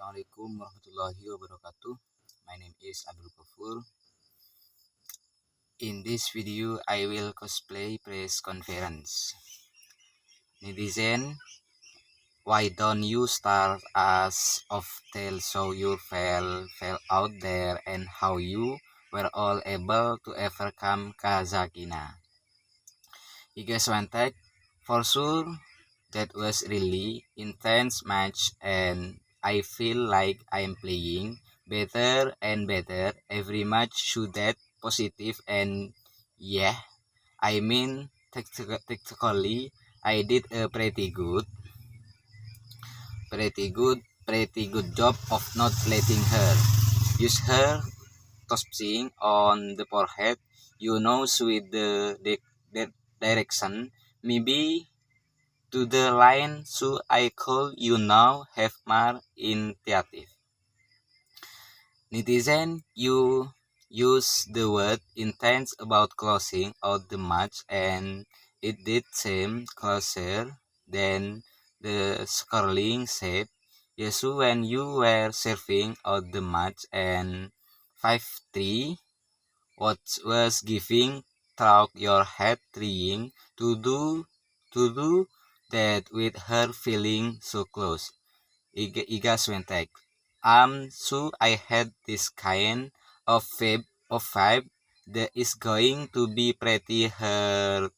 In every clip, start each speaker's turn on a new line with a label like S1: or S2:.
S1: Assalamualaikum warahmatullahi wabarakatuh. My name is Abdul Kafur. In this video, I will cosplay press conference. Netizen, why don't you start us off tell so you fell out there and how you were all able to overcome Kazakina? Iga Swiatek, for sure, that was really intense match and I feel like I'm playing better and better every match should that positive and yeah, I mean tactically I did a pretty good job of not letting her use her tossing on the forehead, with the direction, maybe to the line, so I call you now have more initiative. Netizen, you use the word intense about closing out the match and it did seem closer than the scoreline said. Yes, when you were serving out the match and 5-3, what was giving through your head trying to do that with her feeling so close. Iga Swiatek. So I had this kind of vibe that is going to be pretty hard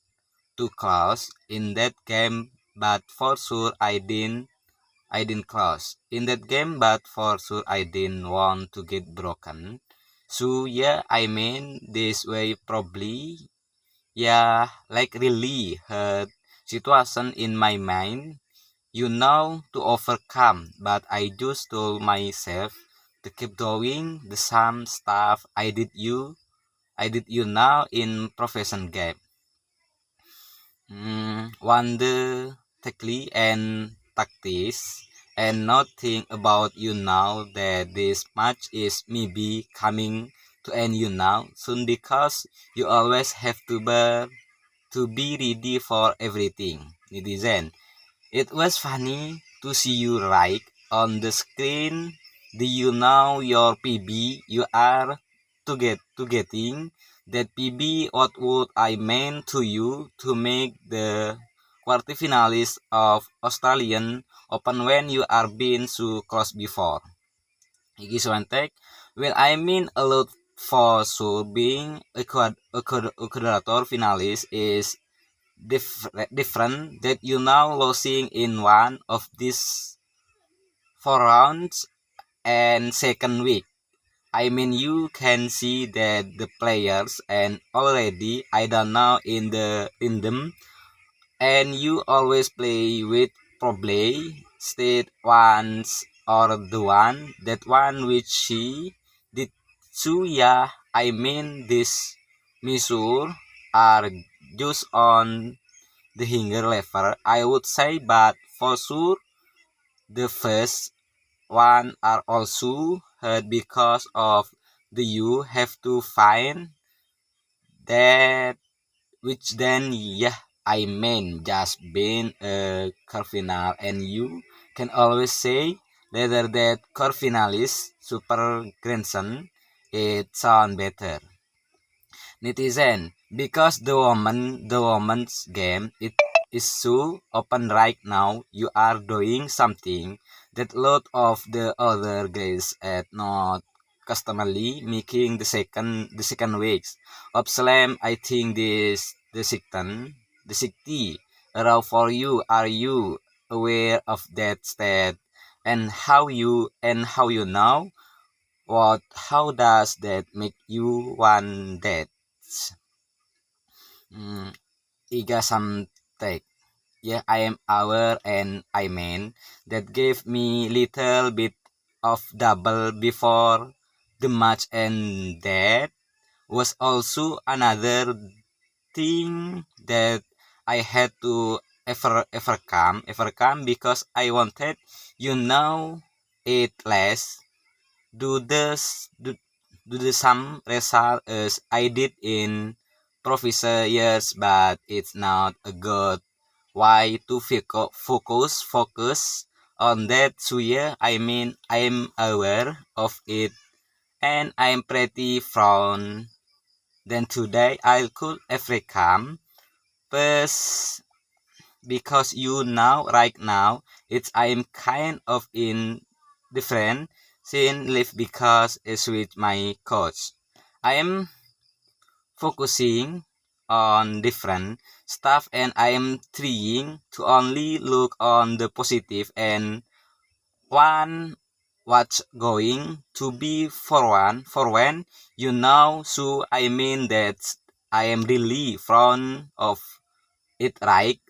S1: to close in that game, but for sure I didn't close in that game, but for sure I didn't want to get broken. So yeah, I mean this way probably, yeah, like really hurt situation in my mind, to overcome, but I just told myself to keep doing the same stuff I did now in profession game. Wonder technically and tactics and not think about now that this match is maybe coming to end now soon because you always have to be ready for everything. Netizen, it was funny to see you right on the screen. Do you know your PB you are to getting that PB? What would I mean to you to make the quarterfinalists of Australian Open when you are been so close before? Iggy Swiatek, well, I mean a lot for sure. Being a quadrator finalist is different that you now losing in one of these 4 rounds and second week. I mean you can see that the players and already I don't know in the rhythm and you always play with probably state once or the one which she did. So yeah, I mean this measure are just on the hinger level, I would say, but for sure the first one are also hard because of the you have to find that which then yeah, I mean just being a cardinal and you can always say later that cardinal is super grandson, it sound better. Netizen, because the woman's game it is so open right now, you are doing something that lot of the other guys at not customarily making the second weeks of slam. I think the 60 raw for you. Are you aware of that stat and how you know what how does that make you want that? Mm, Iga Samtek. Yeah, I am aware and I mean that gave me little bit of double before the match and that was also another thing that I had to overcome because I wanted it less do this do the same result as I did in professor years, but it's not a good why to focus on that. So yeah, I mean I'm aware of it and I'm pretty frown. Then today I could every come, but because you now right now it's I'm kind of in different scene live because it's with my coach. I am focusing on different stuff and I am trying to only look on the positive and one what's going to be for when you know. So I mean that I am really fond of it right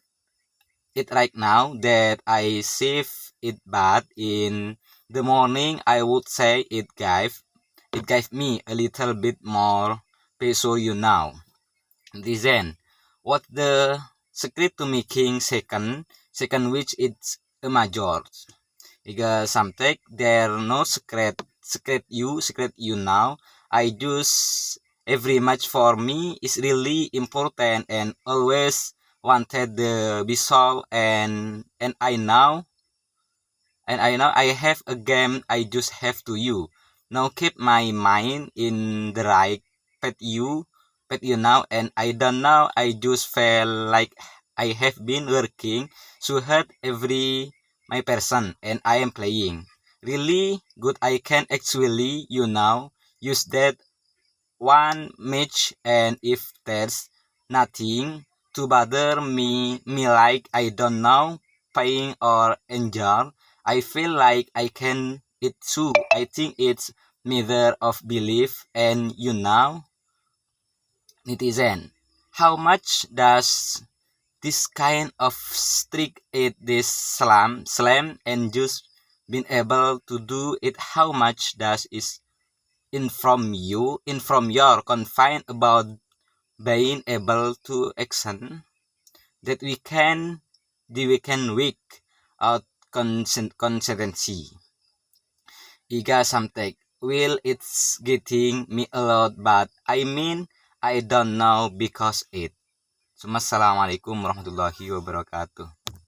S1: now that I save it, but in the morning I would say it gave me a little bit more peso you know. Then what the secret to making second which it's a major. Because something there no secret you now. I just every match for me is really important and always wanted the result and I know I have a game I just have to you. Now keep my mind in the right pet you now and I don't know I just feel like I have been working so hard every my person and I am playing really good. I can actually use that one match and if there's nothing to bother me like I don't know paying or injured, I feel like I can it too. I think it's matter of belief and netizen. How much does this kind of streak it this slam and just been able to do it? How much does is in from your confine about being able to action that we can week out consistency. Iga something will it's getting me a lot but I mean I don't know because it. Assalamualaikum warahmatullahi wabarakatuh.